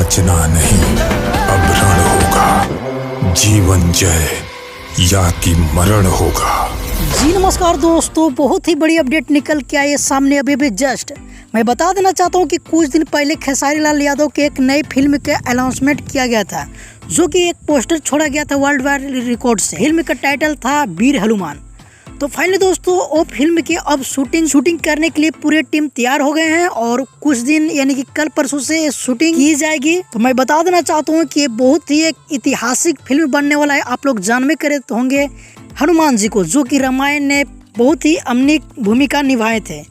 बचना नहीं, अब रण होगा। जीवन जय या कि मरण होगा। जी नमस्कार दोस्तों, बहुत ही बड़ी अपडेट निकल के आई है सामने अभी जस्ट। मैं बता देना चाहता हूं कि कुछ दिन पहले खेसारी लाल यादव के एक नई फिल्म के अनाउंसमेंट किया गया था, जो कि एक पोस्टर छोड़ा गया था वर्ल्ड वाइड रिकॉर्ड से। फिल्म का टाइटल था वीर हनुमान। तो फाइनली दोस्तों वो फिल्म की अब शूटिंग करने के लिए पूरी टीम तैयार हो गए हैं और कुछ दिन यानी कि कल परसों से शूटिंग की जाएगी। तो मैं बता देना चाहता हूँ कि ये बहुत ही एक ऐतिहासिक फिल्म बनने वाला है। आप लोग जानबे करे होंगे हनुमान जी को, जो कि रामायण ने बहुत ही अहम भूमिका निभाए थे।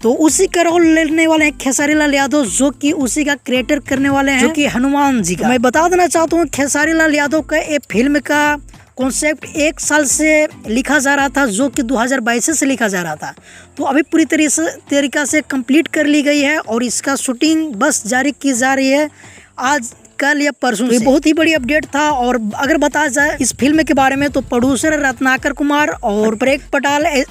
तो उसी का रोल लेने वाले हैं खेसारी लाल यादव, जो कि उसी का क्रिएटर करने वाले हैं, जो कि हनुमान जी का। मैं बता देना चाहता हूँ खेसारी लाल यादव का ये फिल्म का कॉन्सेप्ट 1 साल से लिखा जा रहा था, जो कि 2022 से लिखा जा रहा था। तो अभी पूरी तरीका से कंप्लीट कर ली गई है और इसका शूटिंग बस जारी की जा रही है आज कल या परसों। ये बहुत ही बड़ी अपडेट था। और अगर बताया जाए इस फिल्म के बारे में तो प्रोड्यूसर रत्नाकर कुमार और प्रेक पटेल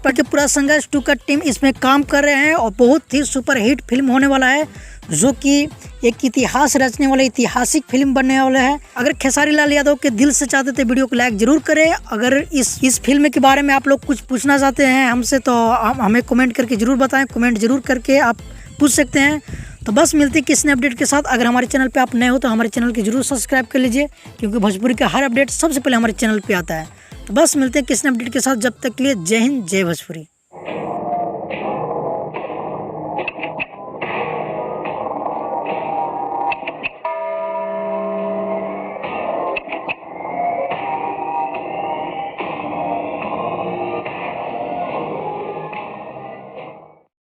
के पूरा संघर्ष 2 का टीम इसमें काम कर रहे हैं और बहुत ही सुपर हिट फिल्म होने वाला है, जो कि एक इतिहास रचने वाला ऐतिहासिक फिल्म बनने वाला है। अगर खेसारी लाल यादव के दिल से चाहते थे वीडियो को लाइक जरूर करें। अगर इस फिल्म के बारे में आप लोग कुछ पूछना चाहते हैं हमसे तो हमें कमेंट करके जरूर बताएं। कमेंट जरूर करके आप पूछ सकते हैं। तो बस मिलते हैं किसी अपडेट के साथ। अगर हमारे चैनल पे आप नए हो तो हमारे चैनल की जरूर सब्सक्राइब कर लीजिए, क्योंकि भोजपुरी का हर अपडेट सबसे पहले हमारे चैनल पे आता है। तो बस मिलते हैं किसी अपडेट के साथ। जब तक के लिए जय हिंद, जय भोजपुरी।